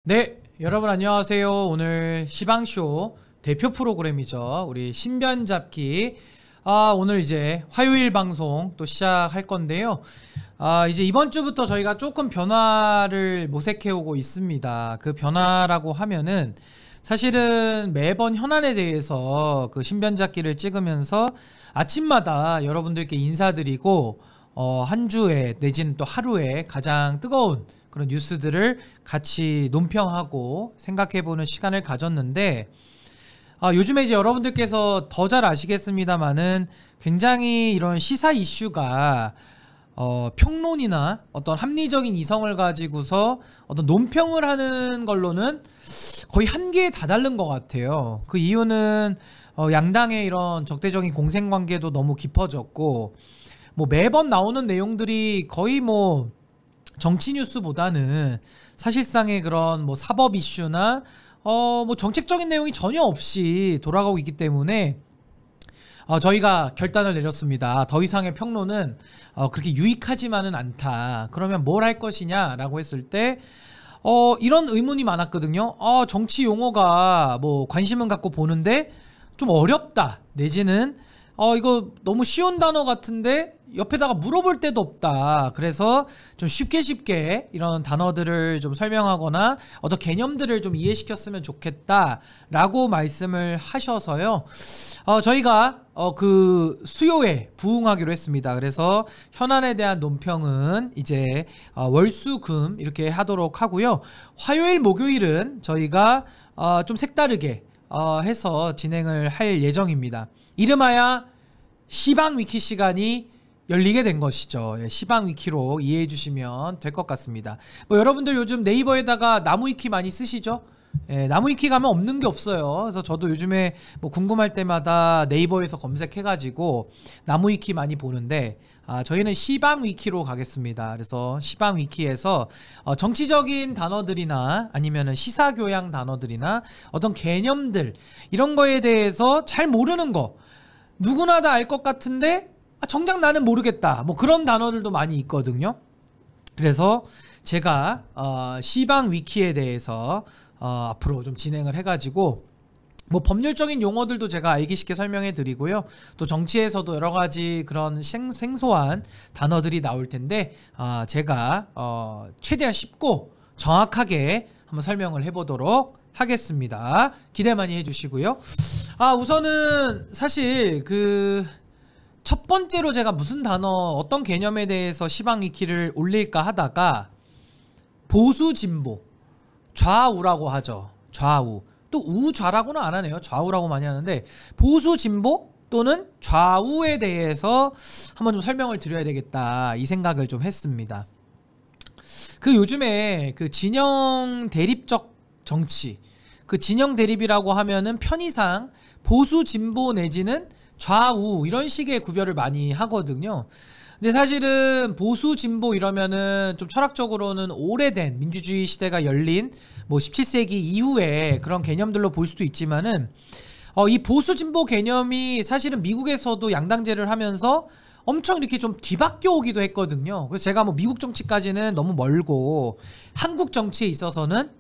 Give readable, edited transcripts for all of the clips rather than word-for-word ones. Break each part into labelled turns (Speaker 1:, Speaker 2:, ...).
Speaker 1: 네, 여러분 안녕하세요. 오늘 시방쇼 대표 프로그램이죠. 우리 신변잡기. 오늘 이제 화요일 방송 또 시작할 건데요. 이제 이번 주부터 저희가 조금 변화를 모색해오고 있습니다. 그 변화라고 하면은 사실은 매번 현안에 대해서 그 신변잡기를 찍으면서 아침마다 여러분들께 인사드리고 한 주에 내지는 또 하루에 가장 뜨거운 그런 뉴스들을 같이 논평하고 생각해보는 시간을 가졌는데, 요즘에 이제 여러분들께서 더 잘 아시겠습니다만은 굉장히 이런 시사 이슈가 평론이나 어떤 합리적인 이성을 가지고서 어떤 논평을 하는 걸로는 거의 한계에 다다른 것 같아요. 그 이유는 양당의 이런 적대적인 공생관계도 너무 깊어졌고, 뭐 매번 나오는 내용들이 거의 뭐 정치 뉴스보다는 사실상의 그런 뭐 사법 이슈나 뭐 정책적인 내용이 전혀 없이 돌아가고 있기 때문에 저희가 결단을 내렸습니다. 더 이상의 평론은 그렇게 유익하지만은 않다. 그러면 뭘 할 것이냐라고 했을 때 이런 의문이 많았거든요. 정치 용어가 뭐 관심은 갖고 보는데 좀 어렵다. 내지는 이거 너무 쉬운 단어 같은데 옆에다가 물어볼 데도 없다. 그래서 좀 쉽게 이런 단어들을 좀 설명하거나 어떤 개념들을 좀 이해시켰으면 좋겠다 라고 말씀을 하셔서요, 저희가 그 수요에 부응하기로 했습니다. 그래서 현안에 대한 논평은 이제 월수금 이렇게 하도록 하고요. 화요일 목요일은 저희가 좀 색다르게 해서 진행을 할 예정입니다. 이름하여 시방위키 시간이 열리게 된 것이죠. 시방위키로 이해해 주시면 될 것 같습니다. 뭐 여러분들 요즘 네이버에다가 나무위키 많이 쓰시죠? 나무위키 가면 없는 게 없어요. 그래서 저도 요즘에 뭐 궁금할 때마다 네이버에서 검색해가지고 나무위키 많이 보는데, 저희는 시방위키로 가겠습니다. 그래서 시방위키에서 정치적인 단어들이나 아니면은 시사교양 단어들이나 어떤 개념들, 이런 거에 대해서 잘 모르는 거, 누구나 다 알 것 같은데 정작 나는 모르겠다, 뭐 그런 단어들도 많이 있거든요. 그래서 제가 시방 위키에 대해서 앞으로 좀 진행을 해가지고 뭐 법률적인 용어들도 제가 알기 쉽게 설명해 드리고요. 또 정치에서도 여러 가지 그런 생소한 단어들이 나올 텐데 제가 최대한 쉽고 정확하게 한번 설명을 해보도록 하겠습니다. 기대 많이 해주시고요. 우선은 사실 첫 번째로 제가 무슨 단어, 어떤 개념에 대해서 시방위키를 올릴까 하다가 보수 진보, 좌우라고 하죠. 좌우. 또 우좌라고는 안 하네요. 좌우라고 많이 하는데 보수 진보 또는 좌우에 대해서 한번 좀 설명을 드려야 되겠다, 이 생각을 좀 했습니다. 요즘에 진영 대립적 정치, 진영 대립이라고 하면은 편의상 보수 진보 내지는 좌우 이런 식의 구별을 많이 하거든요. 근데 사실은 보수 진보 이러면은 좀 철학적으로는 오래된 민주주의 시대가 열린 뭐 17세기 이후에 그런 개념들로 볼 수도 있지만은 이 보수 진보 개념이 사실은 미국에서도 양당제를 하면서 엄청 이렇게 좀 뒤바뀌어 오기도 했거든요. 그래서 제가 뭐 미국 정치까지는 너무 멀고 한국 정치에 있어서는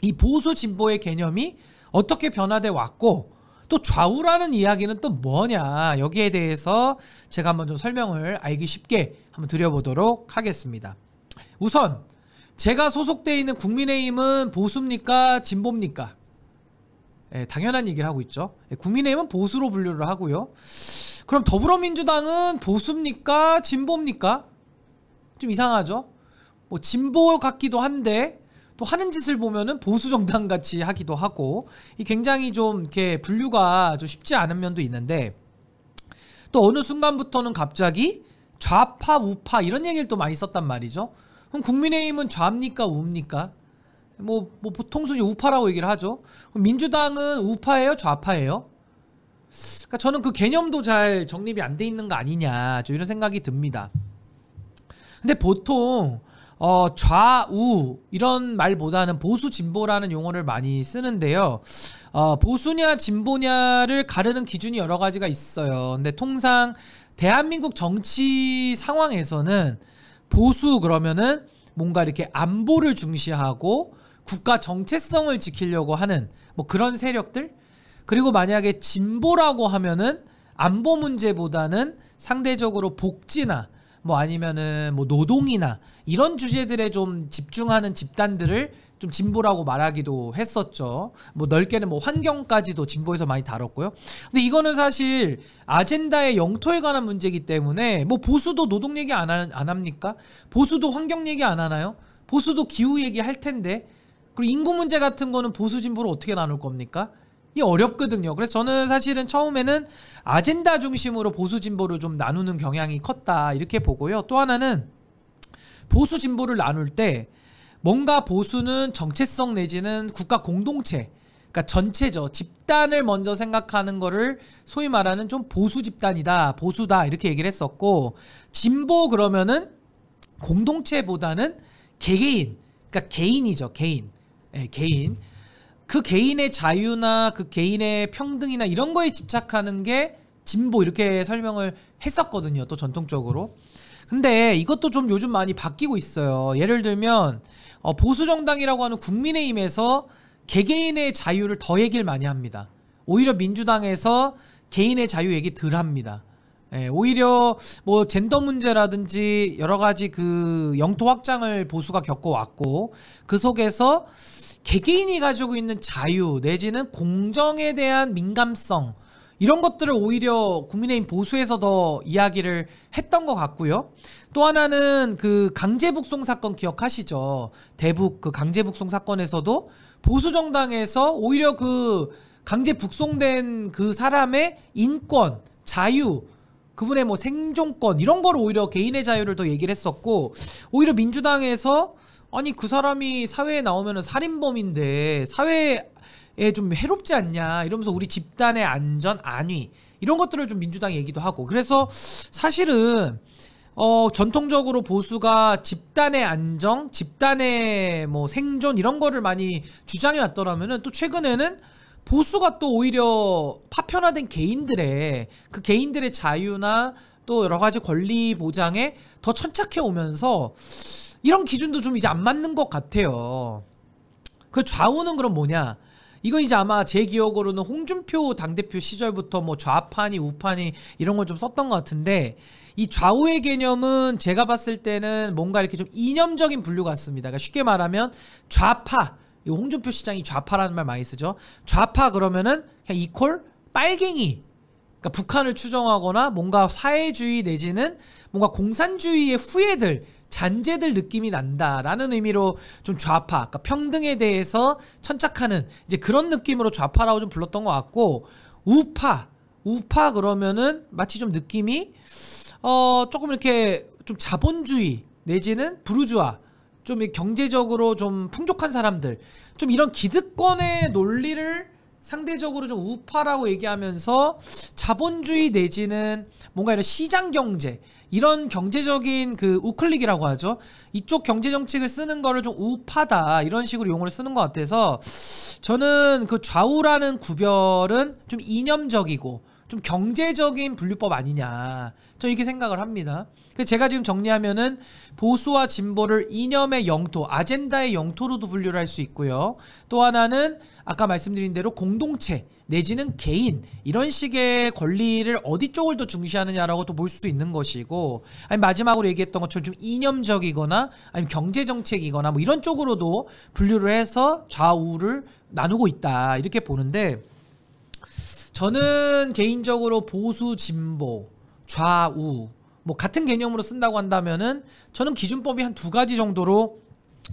Speaker 1: 이 보수 진보의 개념이 어떻게 변화돼 왔고 또 좌우라는 이야기는 또 뭐냐, 여기에 대해서 제가 한번 좀 설명을 알기 쉽게 한번 드려보도록 하겠습니다. 우선 제가 소속되어 있는 국민의힘은 보수입니까 진보입니까? 당연한 얘기를 하고 있죠. 국민의힘은 보수로 분류를 하고요. 그럼 더불어민주당은 보수입니까 진보입니까? 좀 이상하죠. 뭐 진보 같기도 한데 또 하는 짓을 보면은 보수 정당 같이 하기도 하고, 이 굉장히 좀 이렇게 분류가 좀 쉽지 않은 면도 있는데, 또 어느 순간부터는 갑자기 좌파 우파 이런 얘기를 또 많이 썼단 말이죠. 그럼 국민의힘은 좌입니까 우입니까? 뭐 보통 순위 우파라고 얘기를 하죠. 그럼 민주당은 우파예요 좌파예요? 그러니까 저는 그 개념도 잘 정립이 안 돼 있는 거 아니냐, 좀 이런 생각이 듭니다. 근데 보통 좌우 이런 말보다는 보수 진보라는 용어를 많이 쓰는데요. 보수냐 진보냐를 가르는 기준이 여러 가지가 있어요. 근데 통상 대한민국 정치 상황에서는 보수 그러면은 뭔가 이렇게 안보를 중시하고 국가 정체성을 지키려고 하는 뭐 그런 세력들, 그리고 만약에 진보라고 하면은 안보 문제보다는 상대적으로 복지나 뭐 아니면은 뭐 노동이나 이런 주제들에 좀 집중하는 집단들을 좀 진보라고 말하기도 했었죠. 뭐 넓게는 뭐 환경까지도 진보에서 많이 다뤘고요. 근데 이거는 사실 아젠다의 영토에 관한 문제이기 때문에 뭐 보수도 노동 얘기 안 합니까? 보수도 환경 얘기 안 하나요? 보수도 기후 얘기 할 텐데. 그리고 인구 문제 같은 거는 보수 진보를 어떻게 나눌 겁니까? 이게 어렵거든요. 그래서 저는 사실은 처음에는 아젠다 중심으로 보수 진보를 좀 나누는 경향이 컸다 이렇게 보고요. 또 하나는 보수 진보를 나눌 때 뭔가 보수는 정체성 내지는 국가 공동체, 그러니까 전체죠. 집단을 먼저 생각하는 거를 소위 말하는 좀 보수 집단이다, 보수다 이렇게 얘기를 했었고, 진보 그러면은 공동체보다는 개개인, 그러니까 개인이죠. 개인. 네, 개인. 그 개인의 자유나 그 개인의 평등이나 이런 거에 집착하는 게 진보 이렇게 설명을 했었거든요. 또 전통적으로. 근데 이것도 좀 요즘 많이 바뀌고 있어요. 예를 들면 보수정당이라고 하는 국민의힘에서 개개인의 자유를 더 얘기를 많이 합니다. 오히려 민주당에서 개인의 자유 얘기 덜 합니다. 예, 오히려 뭐 젠더 문제라든지 여러 가지 그 영토 확장을 보수가 겪어왔고, 그 속에서 개개인이 가지고 있는 자유 내지는 공정에 대한 민감성, 이런 것들을 오히려 국민의힘 보수에서 더 이야기를 했던 것 같고요. 또 하나는 그 강제북송 사건 기억하시죠? 대북 그 강제북송 사건에서도 보수정당에서 오히려 그 강제북송된 그 사람의 인권, 자유, 그분의 뭐 생존권 이런 거를 오히려 개인의 자유를 더 얘기를 했었고, 오히려 민주당에서 아니 그 사람이 사회에 나오면은 살인범인데 사회에 좀 해롭지 않냐 이러면서 우리 집단의 안전, 안위 이런 것들을 좀 민주당이 얘기도 하고, 그래서 사실은 전통적으로 보수가 집단의 안정, 집단의 뭐 생존 이런 거를 많이 주장해 왔더라면은, 또 최근에는 보수가 또 오히려 파편화된 개인들의 그 개인들의 자유나 또 여러 가지 권리 보장에 더 천착해 오면서 이런 기준도 좀 이제 안 맞는 것 같아요. 그 좌우는 그럼 뭐냐? 이건 이제 아마 제 기억으로는 홍준표 당대표 시절부터 뭐 좌파니 우파니 이런 걸 좀 썼던 것 같은데, 이 좌우의 개념은 제가 봤을 때는 뭔가 이렇게 좀 이념적인 분류 같습니다. 그러니까 쉽게 말하면 좌파, 홍준표 시장이 좌파라는 말 많이 쓰죠. 좌파 그러면은 그냥 이퀄 빨갱이, 그러니까 북한을 추종하거나 뭔가 사회주의 내지는 뭔가 공산주의의 후예들, 잔재들 느낌이 난다라는 의미로 좀 좌파, 그러니까 평등에 대해서 천착하는 이제 그런 느낌으로 좌파라고 좀 불렀던 것 같고, 우파 그러면은 마치 좀 느낌이 조금 이렇게 좀 자본주의 내지는 부르주아, 좀 경제적으로 좀 풍족한 사람들, 좀 이런 기득권의 논리를 상대적으로 좀 우파라고 얘기하면서 자본주의 내지는 뭔가 이런 시장 경제, 이런 경제적인 그 우클릭이라고 하죠. 이쪽 경제 정책을 쓰는 거를 좀 우파다 이런 식으로 용어를 쓰는 것 같아서, 저는 그 좌우라는 구별은 좀 이념적이고 좀 경제적인 분류법 아니냐, 저 이렇게 생각을 합니다. 그래서 제가 지금 정리하면은 보수와 진보를 이념의 영토, 아젠다의 영토로도 분류를 할 수 있고요. 또 하나는 아까 말씀드린 대로 공동체 내지는 개인, 이런 식의 권리를 어디 쪽을 더 중시하느냐라고 또 볼 수도 있는 것이고, 아니 마지막으로 얘기했던 것처럼 좀 이념적이거나 아니면 경제정책이거나 뭐 이런 쪽으로도 분류를 해서 좌우를 나누고 있다 이렇게 보는데, 저는 개인적으로 보수, 진보, 좌우 뭐 같은 개념으로 쓴다고 한다면은 저는 기준법이 한 2가지 정도로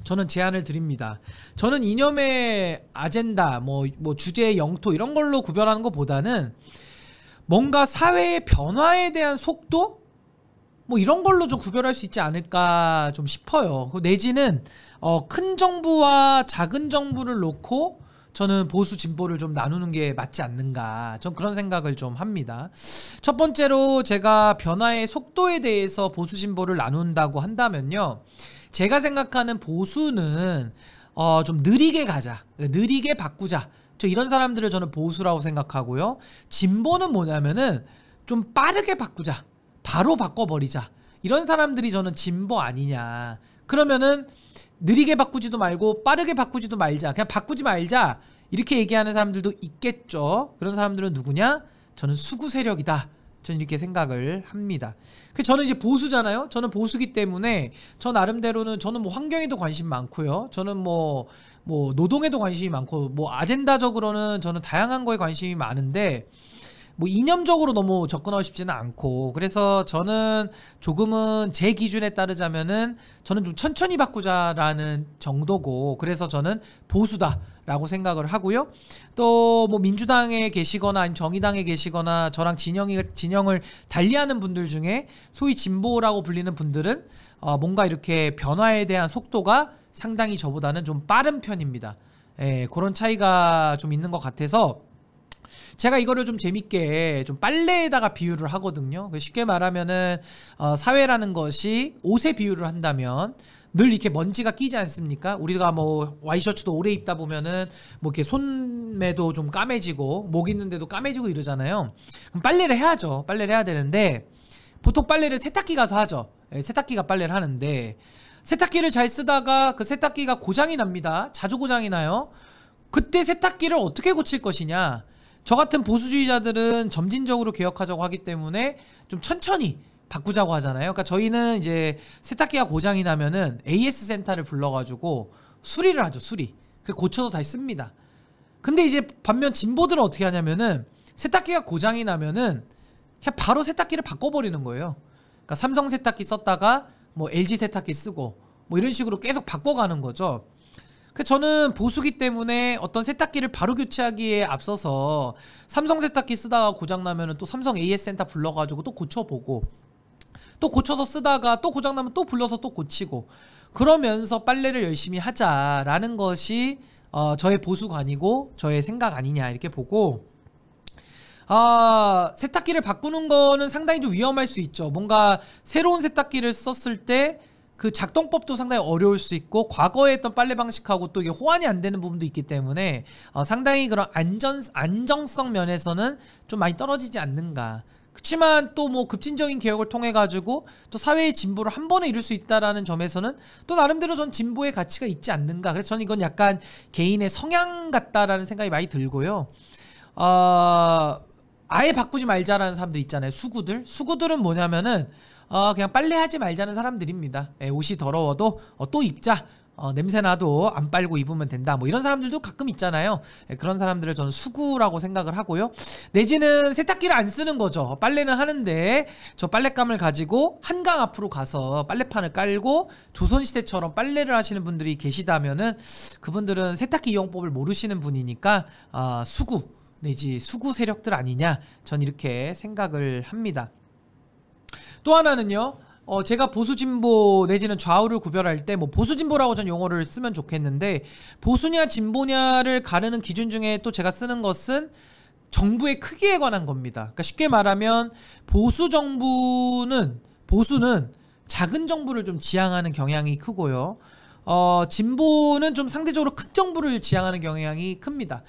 Speaker 1: 저는 제안을 드립니다. 저는 이념의 아젠다, 뭐 주제의 영토 이런 걸로 구별하는 것보다는 뭔가 사회의 변화에 대한 속도, 뭐 이런 걸로 좀 구별할 수 있지 않을까 좀 싶어요. 내지는 큰 정부와 작은 정부를 놓고 저는 보수 진보를 좀 나누는 게 맞지 않는가, 전 그런 생각을 좀 합니다. 첫 번째로 제가 변화의 속도에 대해서 보수 진보를 나눈다고 한다면요, 제가 생각하는 보수는 좀 느리게 가자, 느리게 바꾸자, 저 이런 사람들을 저는 보수라고 생각하고요. 진보는 뭐냐면은 좀 빠르게 바꾸자, 바로 바꿔버리자, 이런 사람들이 저는 진보 아니냐. 그러면은 느리게 바꾸지도 말고 빠르게 바꾸지도 말자, 그냥 바꾸지 말자, 이렇게 얘기하는 사람들도 있겠죠. 그런 사람들은 누구냐? 저는 수구 세력이다, 저는 이렇게 생각을 합니다. 저는 이제 보수잖아요. 저는 보수기 때문에 저 나름대로는 저는 뭐 환경에도 관심 많고요. 저는 뭐 노동에도 관심이 많고 뭐 아젠다적으로는 저는 다양한 거에 관심이 많은데 뭐 이념적으로 너무 접근하고 싶지는 않고, 그래서 저는 조금은 제 기준에 따르자면은 저는 좀 천천히 바꾸자라는 정도고, 그래서 저는 보수다라고 생각을 하고요. 또 뭐 민주당에 계시거나 아니면 정의당에 계시거나 저랑 진영을 달리하는 분들 중에 소위 진보라고 불리는 분들은 뭔가 이렇게 변화에 대한 속도가 상당히 저보다는 좀 빠른 편입니다. 예, 그런 차이가 좀 있는 것 같아서 제가 이거를 좀 재밌게 좀 빨래에다가 비유를 하거든요. 쉽게 말하면은 사회라는 것이 옷에 비유를 한다면 늘 이렇게 먼지가 끼지 않습니까? 우리가 뭐 와이셔츠도 오래 입다 보면은 뭐 이렇게 손매도 좀 까매지고 목 있는데도 까매지고 이러잖아요. 그럼 빨래를 해야죠. 빨래를 해야 되는데 보통 빨래를 세탁기 가서 하죠. 세탁기가 빨래를 하는데 세탁기를 잘 쓰다가 그 세탁기가 고장이 납니다. 자주 고장이 나요. 그때 세탁기를 어떻게 고칠 것이냐? 저 같은 보수주의자들은 점진적으로 개혁하자고 하기 때문에 좀 천천히 바꾸자고 하잖아요. 그러니까 저희는 이제 세탁기가 고장이 나면은 AS 센터를 불러가지고 수리를 하죠. 수리. 그 고쳐서 다시 씁니다. 근데 이제 반면 진보들은 어떻게 하냐면은 세탁기가 고장이 나면은 그냥 바로 세탁기를 바꿔버리는 거예요. 그러니까 삼성 세탁기 썼다가 뭐 LG 세탁기 쓰고 뭐 이런 식으로 계속 바꿔가는 거죠. 저는 보수기 때문에 어떤 세탁기를 바로 교체하기에 앞서서 삼성 세탁기 쓰다가 고장나면 또 삼성 AS 센터 불러가지고 또 고쳐보고 또 고쳐서 쓰다가 또 고장나면 또 불러서 또 고치고 그러면서 빨래를 열심히 하자라는 것이 저의 보수관이고 저의 생각 아니냐 이렇게 보고, 세탁기를 바꾸는 거는 상당히 좀 위험할 수 있죠. 뭔가 새로운 세탁기를 썼을 때 그 작동법도 상당히 어려울 수 있고 과거에 했던 빨래 방식하고 또 이게 호환이 안 되는 부분도 있기 때문에 상당히 그런 안정성 면에서는 좀 많이 떨어지지 않는가. 그렇지만 또 뭐 급진적인 개혁을 통해 가지고 또 사회의 진보를 한 번에 이룰 수 있다라는 점에서는 또 나름대로 전 진보의 가치가 있지 않는가. 그래서 저는 이건 약간 개인의 성향 같다라는 생각이 많이 들고요. 아예 바꾸지 말자라는 사람들 있잖아요. 수구들은 뭐냐면은 그냥 빨래하지 말자는 사람들입니다. 옷이 더러워도 또 입자, 냄새나도 안 빨고 입으면 된다, 뭐 이런 사람들도 가끔 있잖아요. 그런 사람들을 저는 수구라고 생각을 하고요. 내지는 세탁기를 안 쓰는 거죠. 빨래는 하는데 저 빨랫감을 가지고 한강 앞으로 가서 빨래판을 깔고 조선시대처럼 빨래를 하시는 분들이 계시다면은 그분들은 세탁기 이용법을 모르시는 분이니까 수구 내지 수구 세력들 아니냐, 전 이렇게 생각을 합니다. 또 하나는요, 제가 보수진보 내지는 좌우를 구별할 때 뭐 보수진보라고 전 용어를 쓰면 좋겠는데, 보수냐 진보냐를 가르는 기준 중에 또 제가 쓰는 것은 정부의 크기에 관한 겁니다. 그러니까 쉽게 말하면 보수는 작은 정부를 좀 지향하는 경향이 크고요, 진보는 좀 상대적으로 큰 정부를 지향하는 경향이 큽니다.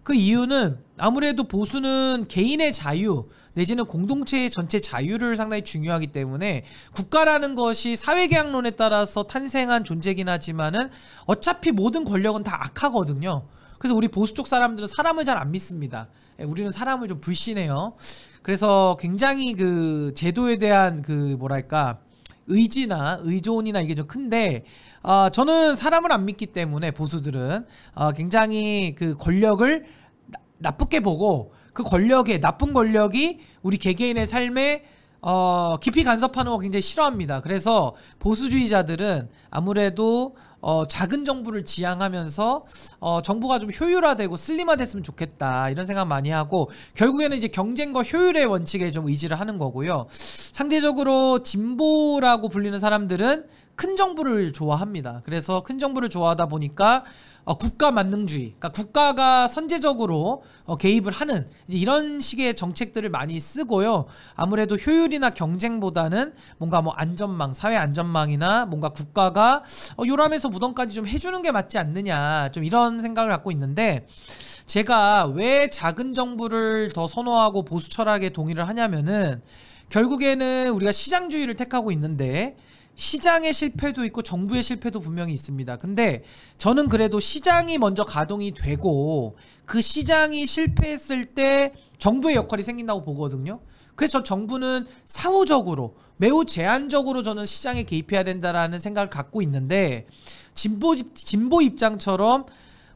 Speaker 1: 그 이유는 아무래도 보수는 개인의 자유 내지는 공동체의 전체 자유를 상당히 중요하기 때문에 국가라는 것이 사회계약론에 따라서 탄생한 존재긴 하지만은 어차피 모든 권력은 다 악하거든요. 그래서 우리 보수 쪽 사람들은 사람을 잘 안 믿습니다. 우리는 사람을 좀 불신해요. 그래서 굉장히 그 제도에 대한 그 뭐랄까 의지나 의존이나 이게 좀 큰데, 저는 사람을 안 믿기 때문에 보수들은 굉장히 그 권력을 나쁘게 보고 그 권력의 나쁜 권력이 우리 개개인의 삶에 깊이 간섭하는 거 굉장히 싫어합니다. 그래서 보수주의자들은 아무래도 작은 정부를 지향하면서 정부가 좀 효율화되고 슬림화됐으면 좋겠다 이런 생각 많이 하고, 결국에는 이제 경쟁과 효율의 원칙에 좀 의지를 하는 거고요. 상대적으로 진보라고 불리는 사람들은 큰 정부를 좋아합니다. 그래서 큰 정부를 좋아하다 보니까 국가 만능주의, 그러니까 국가가 선제적으로 개입을 하는 이제 이런 식의 정책들을 많이 쓰고요. 아무래도 효율이나 경쟁보다는 뭔가 뭐 안전망, 사회 안전망이나 뭔가 국가가 요람에서 무덤까지 좀 해주는 게 맞지 않느냐, 좀 이런 생각을 갖고 있는데, 제가 왜 작은 정부를 더 선호하고 보수 철학에 동의를 하냐면은 결국에는 우리가 시장주의를 택하고 있는데 시장의 실패도 있고 정부의 실패도 분명히 있습니다. 근데 저는 그래도 시장이 먼저 가동이 되고 그 시장이 실패했을 때 정부의 역할이 생긴다고 보거든요. 그래서 저 정부는 사후적으로 매우 제한적으로 저는 시장에 개입해야 된다라는 생각을 갖고 있는데, 진보 입장처럼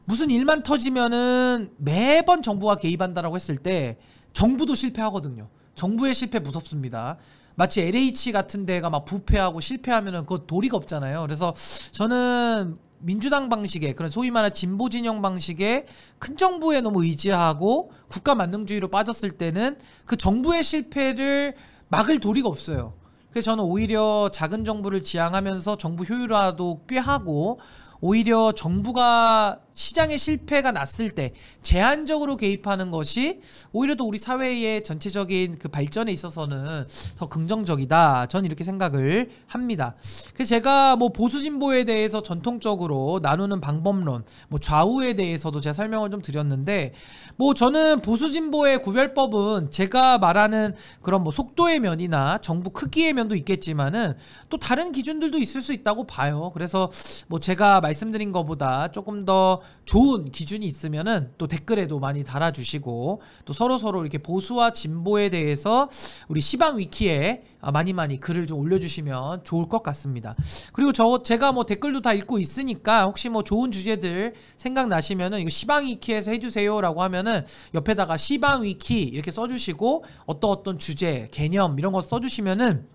Speaker 1: 무슨 일만 터지면은 매번 정부가 개입한다라고 했을 때 정부도 실패하거든요. 정부의 실패 무섭습니다. 마치 LH 같은 데가 막 부패하고 실패하면은 그거 도리가 없잖아요. 그래서 저는 민주당 방식의 그런 소위 말하는 진보 진영 방식의 큰 정부에 너무 의지하고 국가 만능주의로 빠졌을 때는 그 정부의 실패를 막을 도리가 없어요. 그래서 저는 오히려 작은 정부를 지향하면서 정부 효율화도 꽤 하고, 오히려 정부가 시장의 실패가 났을 때 제한적으로 개입하는 것이 오히려 또 우리 사회의 전체적인 그 발전에 있어서는 더 긍정적이다, 전 이렇게 생각을 합니다. 그래서 제가 뭐 보수 진보에 대해서 전통적으로 나누는 방법론, 뭐 좌우에 대해서도 제가 설명을 좀 드렸는데, 뭐 저는 보수 진보의 구별법은 제가 말하는 그런 뭐 속도의 면이나 정부 크기의 면도 있겠지만은 또 다른 기준들도 있을 수 있다고 봐요. 그래서 뭐 제가 말씀드린 것보다 조금 더 좋은 기준이 있으면은 또 댓글에도 많이 달아주시고, 또 서로서로 이렇게 보수와 진보에 대해서 우리 시방 위키에 많이 글을 좀 올려주시면 좋을 것 같습니다. 그리고 제가 뭐 댓글도 다 읽고 있으니까 혹시 뭐 좋은 주제들 생각나시면은 이거 시방 위키에서 해주세요 라고 하면은 옆에다가 시방 위키 이렇게 써주시고 어떤 주제, 개념 이런 거 써주시면은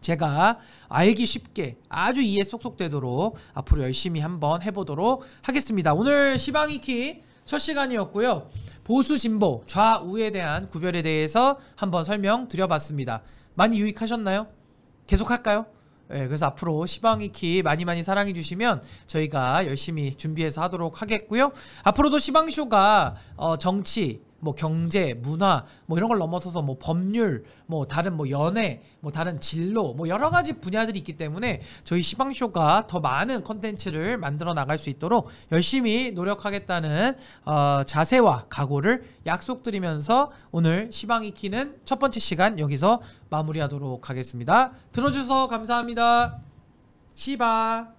Speaker 1: 제가 알기 쉽게 아주 이해 쏙쏙 되도록 앞으로 열심히 한번 해보도록 하겠습니다. 오늘 시방위키 첫 시간이었고요. 보수 진보 좌우에 대한 구별에 대해서 한번 설명드려봤습니다. 많이 유익하셨나요? 계속 할까요? 네, 그래서 앞으로 시방위키 많이 사랑해 주시면 저희가 열심히 준비해서 하도록 하겠고요. 앞으로도 시방쇼가 정치, 뭐 경제, 문화 뭐 이런 걸 넘어서서 뭐 법률, 뭐 다른 뭐 연애, 뭐 다른 진로, 뭐 여러 가지 분야들이 있기 때문에 저희 시방쇼가 더 많은 컨텐츠를 만들어 나갈 수 있도록 열심히 노력하겠다는 자세와 각오를 약속드리면서 오늘 시방위키는 첫 번째 시간 여기서 마무리하도록 하겠습니다. 들어주셔서 감사합니다. 시바.